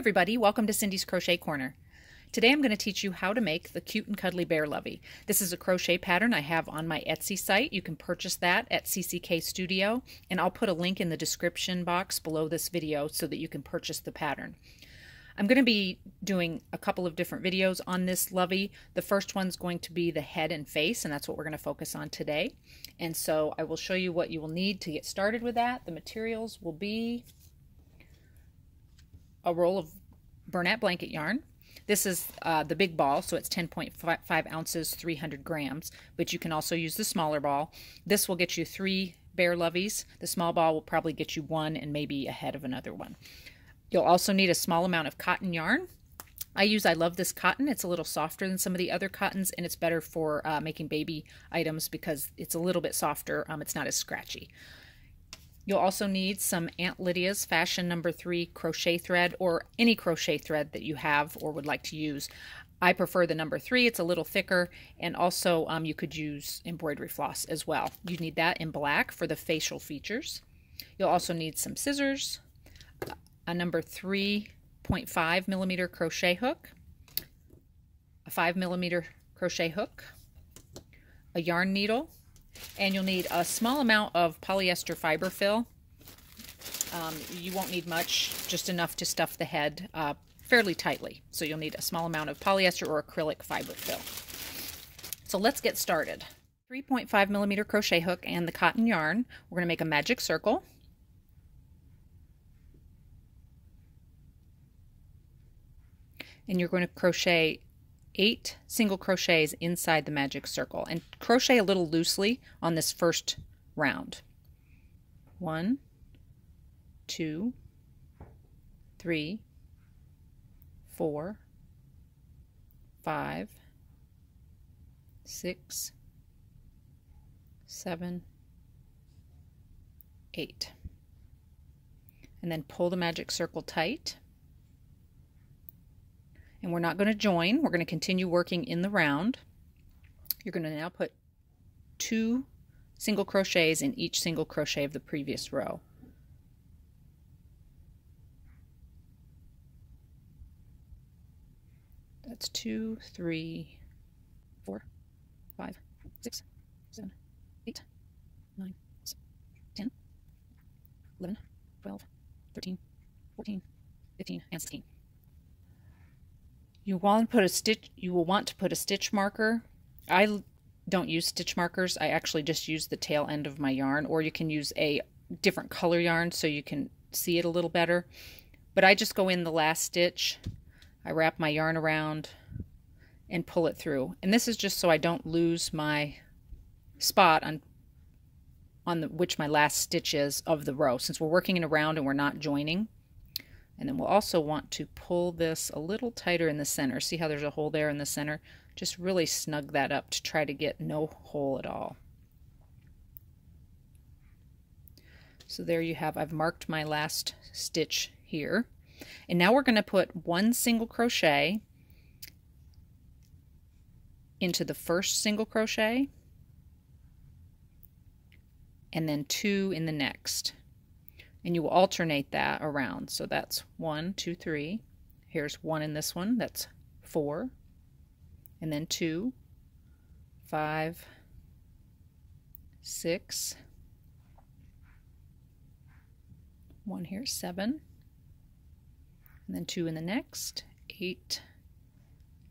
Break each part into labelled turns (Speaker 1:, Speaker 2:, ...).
Speaker 1: everybody, welcome to Cindy's Crochet Corner. Today I'm going to teach you how to make the cute and cuddly bear lovey. This is a crochet pattern I have on my Etsy site. You can purchase that at CCK Studio, and I'll put a link in the description box below this video so that you can purchase the pattern. I'm going to be doing a couple of different videos on this lovey. The first one's going to be the head and face, and that's what we're going to focus on today. And so I will show you what you will need to get started with that. The materials will be a roll of Bernat blanket yarn. This is the big ball, so it's 10.5 ounces, 300 grams, but you can also use the smaller ball. This will get you 3 bear loveys. The small ball will probably get you 1 and maybe a head of another one. You'll also need a small amount of cotton yarn. I love this cotton. It's a little softer than some of the other cottons, and it's better for making baby items because it's a little bit softer. It's not as scratchy. You'll also need some Aunt Lydia's Fashion number 3 crochet thread, or any crochet thread that you have or would like to use. I prefer the number 3. It's a little thicker, and also you could use embroidery floss as well. You need that in black for the facial features. You'll also need some scissors, a number 3.5 millimeter crochet hook, a 5 millimeter crochet hook, a yarn needle, and you'll need a small amount of polyester fiber fill. You won't need much, just enough to stuff the head fairly tightly. So you'll need a small amount of polyester or acrylic fiber fill. So let's get started. 3.5 millimeter crochet hook and the cotton yarn. We're going to make a magic circle. And you're going to crochet 8 single crochets inside the magic circle, and crochet a little loosely on this first round. 1, 2, 3, 4, 5, 6, 7, 8. And then pull the magic circle tight. And we're not going to join. We're going to continue working in the round. You're going to now put 2 single crochets in each single crochet of the previous row. That's 2, 3, 4, 5, 6, 7, 8, 9, 10, 11, 12, 13, 14, 15, and 16. You will want to put a stitch marker. I don't use stitch markers. I actually just use the tail end of my yarn, or you can use a different color yarn so you can see it a little better. But I just go in the last stitch, I wrap my yarn around and pull it through. And this is just so I don't lose my spot on which my last stitch is of the row, since we're working in a round and we're not joining. And then we'll also want to pull this a little tighter in the center. See how there's a hole there in the center? Just really snug that up to try to get no hole at all. So there you have, I've marked my last stitch here. And now we're going to put 1 single crochet into the first single crochet, and then 2 in the next. And you will alternate that around. So that's 1, 2, 3. Here's 1 in this one. That's 4. And then 2, 5, 6. 1 here, 7. And then 2 in the next. 8,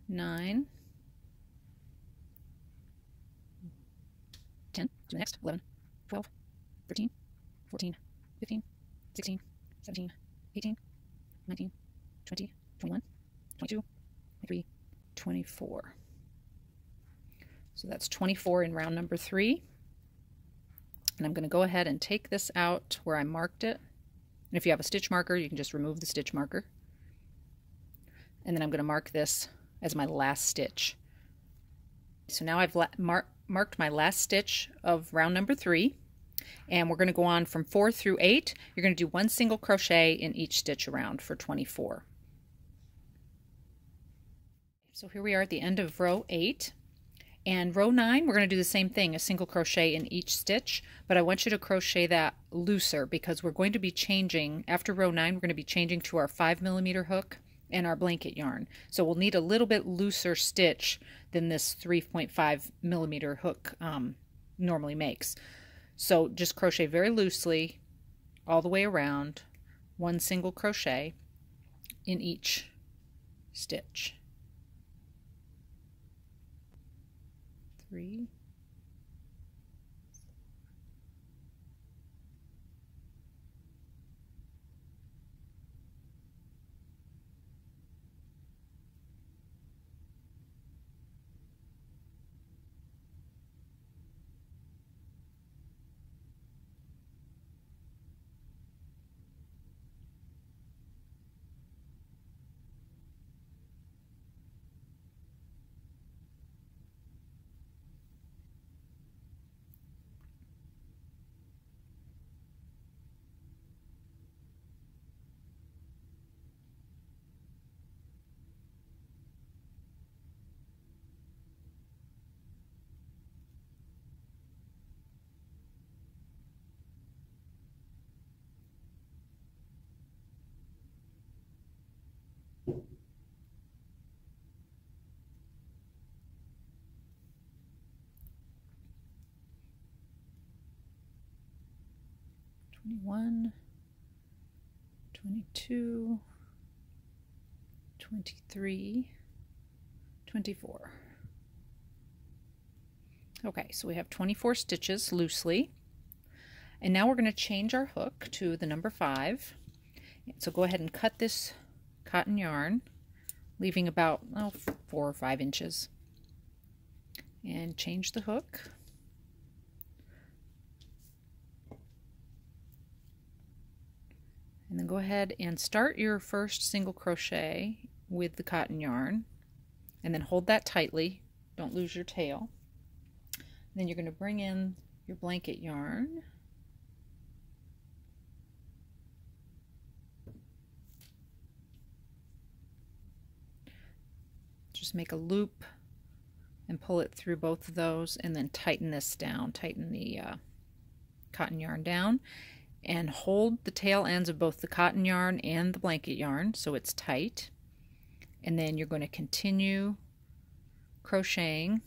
Speaker 1: 9, 10. To the next. 11, 12, 13, 14, 15. 16, 17, 18, 19, 20, 21, 22, 23, 24. So that's 24 in round number 3. And I'm going to go ahead and take this out where I marked it. And if you have a stitch marker, you can just remove the stitch marker. And then I'm going to mark this as my last stitch. So now I've marked my last stitch of round number 3. And we're going to go on from 4 through 8. You're going to do 1 single crochet in each stitch around for 24. So here we are at the end of row 8. And row 9, we're going to do the same thing, a single crochet in each stitch, but I want you to crochet that looser because we're going to be changing, after row 9, we're going to be changing to our 5mm hook and our blanket yarn. So we'll need a little bit looser stitch than this 3.5mm hook normally makes. So just crochet very loosely all the way around, one single crochet in each stitch. 3, 21, 22, 23, 24. Okay, so we have 24 stitches loosely. And now we're going to change our hook to the number 5. So go ahead and cut this cotton yarn, leaving about 4 or 5 inches. And change the hook. And then go ahead and start your first single crochet with the cotton yarn, and then hold that tightly, don't lose your tail. Then you're going to bring in your blanket yarn, just make a loop and pull it through both of those, and then tighten this down, tighten the cotton yarn down, and hold the tail ends of both the cotton yarn and the blanket yarn so it's tight. And then you're going to continue crocheting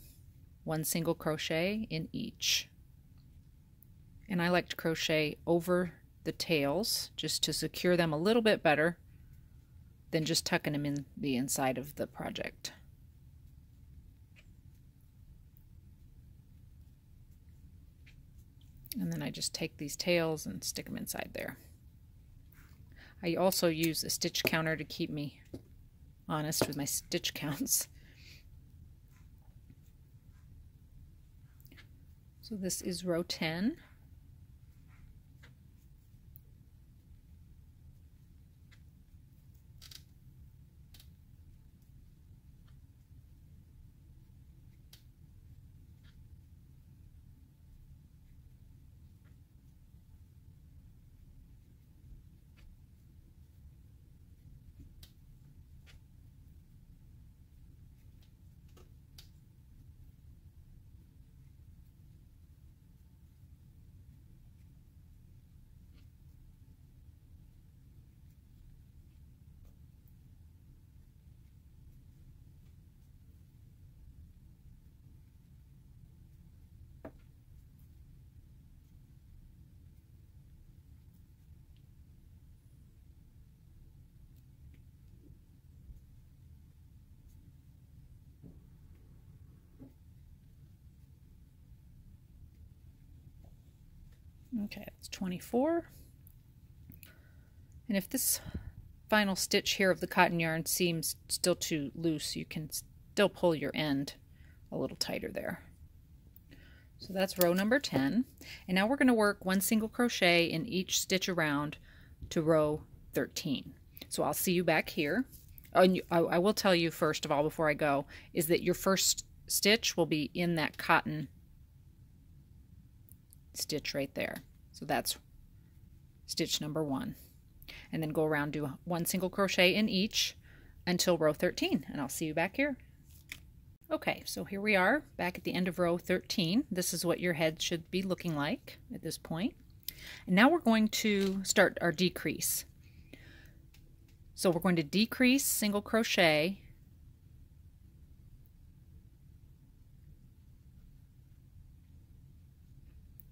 Speaker 1: one single crochet in each. And I like to crochet over the tails just to secure them a little bit better than just tucking them in the inside of the project. And then I just take these tails and stick them inside there. I also use a stitch counter to keep me honest with my stitch counts. So this is row 10. Okay, it's 24. And if this final stitch here of the cotton yarn seems still too loose, you can still pull your end a little tighter there. So that's row number 10. And now we're going to work one single crochet in each stitch around to row 13. So I'll see you back here. And I will tell you first of all before I go is that your first stitch will be in that cotton stitch right there. So that's stitch number 1. And then go around, do one single crochet in each until row 13, and I'll see you back here. Okay, so here we are back at the end of row 13. This is what your head should be looking like at this point. And now we're going to start our decrease. So we're going to decrease single crochet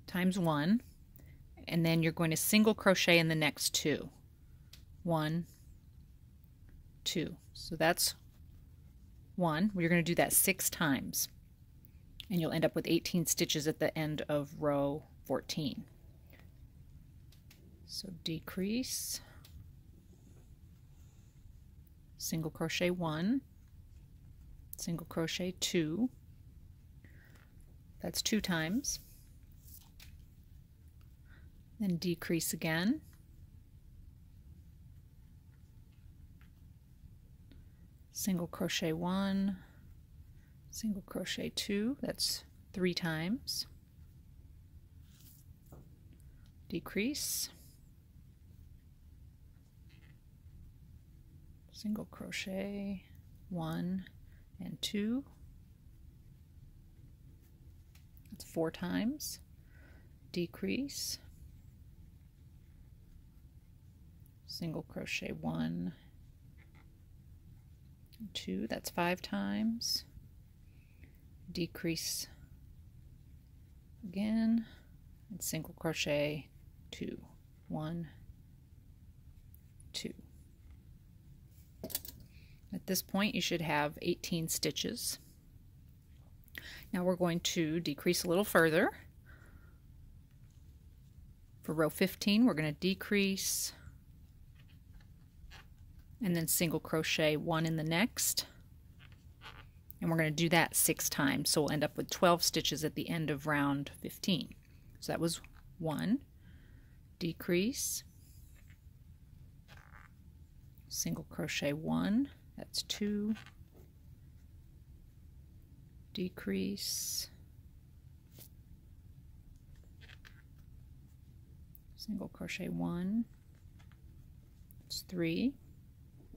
Speaker 1: times 1, and then you're going to single crochet in the next 2. 1, 2. So that's 1. We're going to do that 6 times, and you'll end up with 18 stitches at the end of row 14. So decrease, single crochet 1, single crochet 2, that's 2 times, then decrease again, single crochet 1, single crochet 2, that's 3 times, decrease, single crochet 1 and 2, that's 4 times, decrease, single crochet 1 and 2, that's 5 times, decrease again, and single crochet 2, 1, 2. At this point you should have 18 stitches. Now we're going to decrease a little further. For row 15 we're going to decrease and then single crochet 1 in the next, and we're going to do that 6 times, so we'll end up with 12 stitches at the end of round 15. So that was 1, decrease, single crochet 1, that's 2, decrease, single crochet 1, that's 3,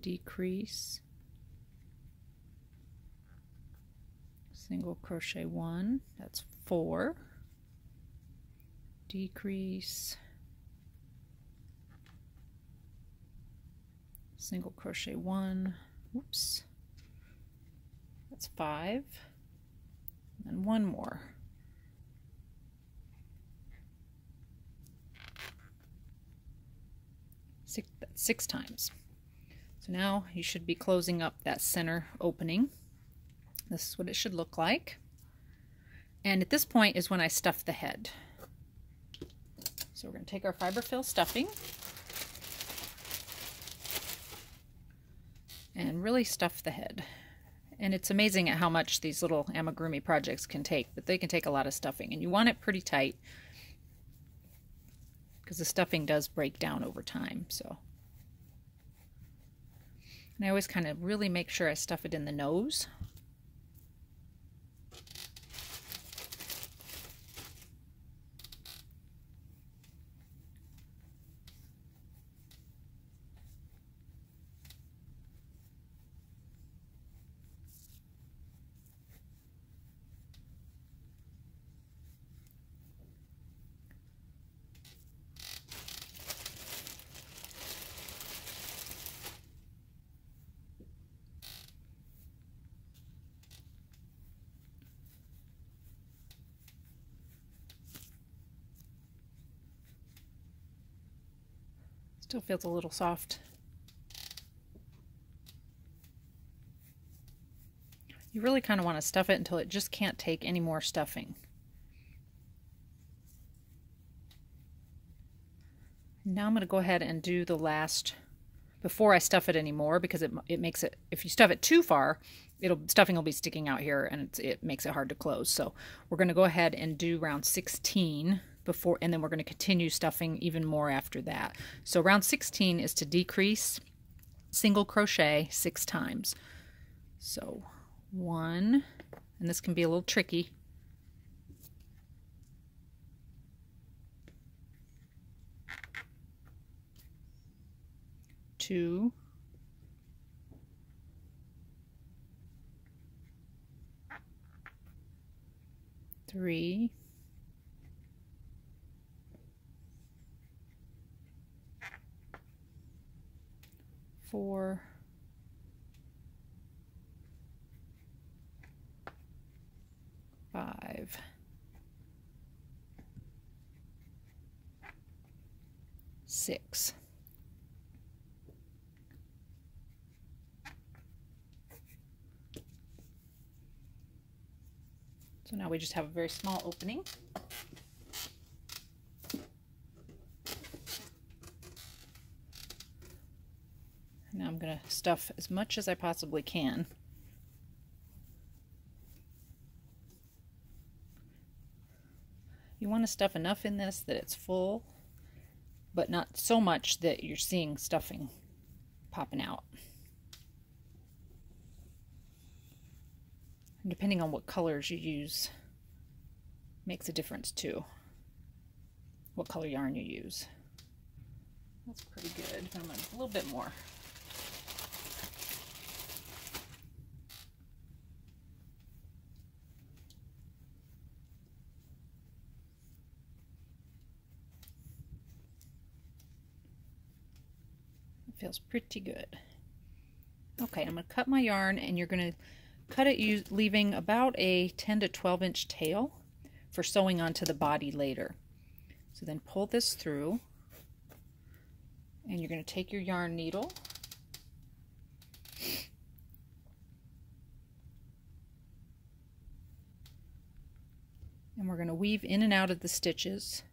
Speaker 1: decrease, single crochet 1, that's 4, decrease, single crochet 1, oops, that's 5, and 1 more. 6 times. So now you should be closing up that center opening. This is what it should look like. And at this point is when I stuff the head. So we're going to take our fiberfill stuffing and really stuff the head. And it's amazing at how much these little amigurumi projects can take, but they can take a lot of stuffing. And you want it pretty tight because the stuffing does break down over time. So, and I always kind of really make sure I stuff it in the nose. Still feels a little soft. You really kind of want to stuff it until it just can't take any more stuffing. Now I'm going to go ahead and do the last before I stuff it anymore, because it makes it, if you stuff it too far, stuffing will be sticking out here and it makes it hard to close. So we're going to go ahead and do round 16 before, and then we're going to continue stuffing even more after that. So round 16 is to decrease, single crochet 6 times. So 1, and this can be a little tricky. 2, 3, 4, 5, 6. So now we just have a very small opening. Now I'm going to stuff as much as I possibly can. You want to stuff enough in this that it's full, but not so much that you're seeing stuffing popping out. And depending on what colors you use makes a difference too. What color yarn you use. That's pretty good. I'm going to a little bit more. It feels pretty good. Okay, I'm going to cut my yarn, and you're going to cut it leaving about a 10 to 12 inch tail for sewing onto the body later. So then pull this through, and you're going to take your yarn needle and we're going to weave in and out of the stitches.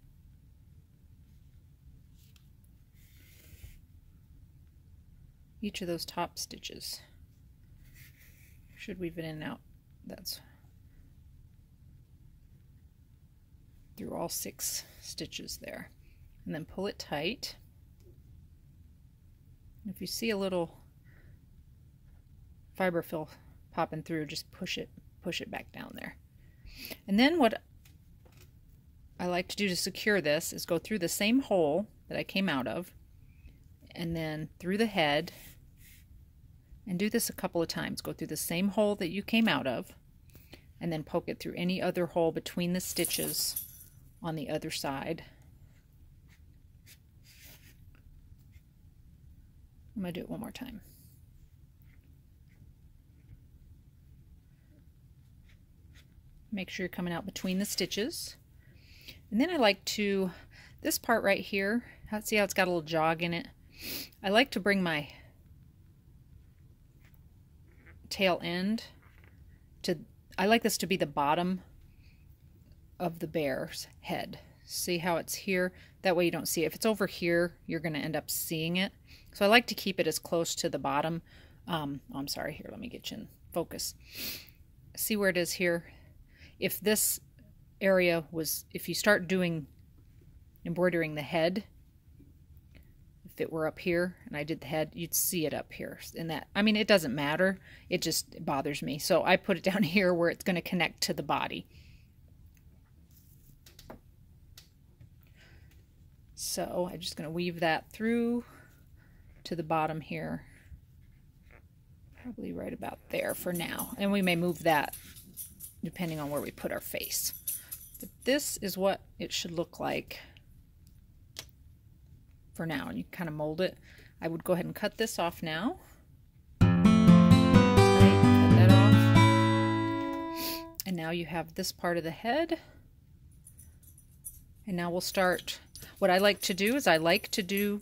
Speaker 1: Each of those top stitches. Should weave it in and out. That's through all 6 stitches there. And then pull it tight. And if you see a little fiberfill popping through, just push it back down there. And then what I like to do to secure this is go through the same hole that I came out of, and then through the head. And do this a couple of times. Go through the same hole that you came out of, and then poke it through any other hole between the stitches on the other side. I'm going to do it one more time. Make sure you're coming out between the stitches. And then I like to, this part right here, see how it's got a little jog in it? I like to bring my tail end to, I like this to be the bottom of the bear's head. See how it's here? That way you don't see it. If it's over here, you're going to end up seeing it. So I like to keep it as close to the bottom. Oh, I'm sorry, here, let me get you in focus. See where it is here? If this area was, if you start doing embroidering the head, if it were up here and I did the head, you'd see it up here. And that, I mean, it doesn't matter. It just bothers me. So I put it down here where it's going to connect to the body. So I'm just going to weave that through to the bottom here. Probably right about there for now. And we may move that depending on where we put our face. But this is what it should look like for now, and you kind of mold it. I would go ahead and cut this off now. Cut that off. And now you have this part of the head. And now we'll start. What I like to do is I like to do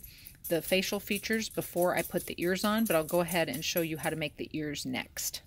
Speaker 1: the facial features before I put the ears on, but I'll go ahead and show you how to make the ears next.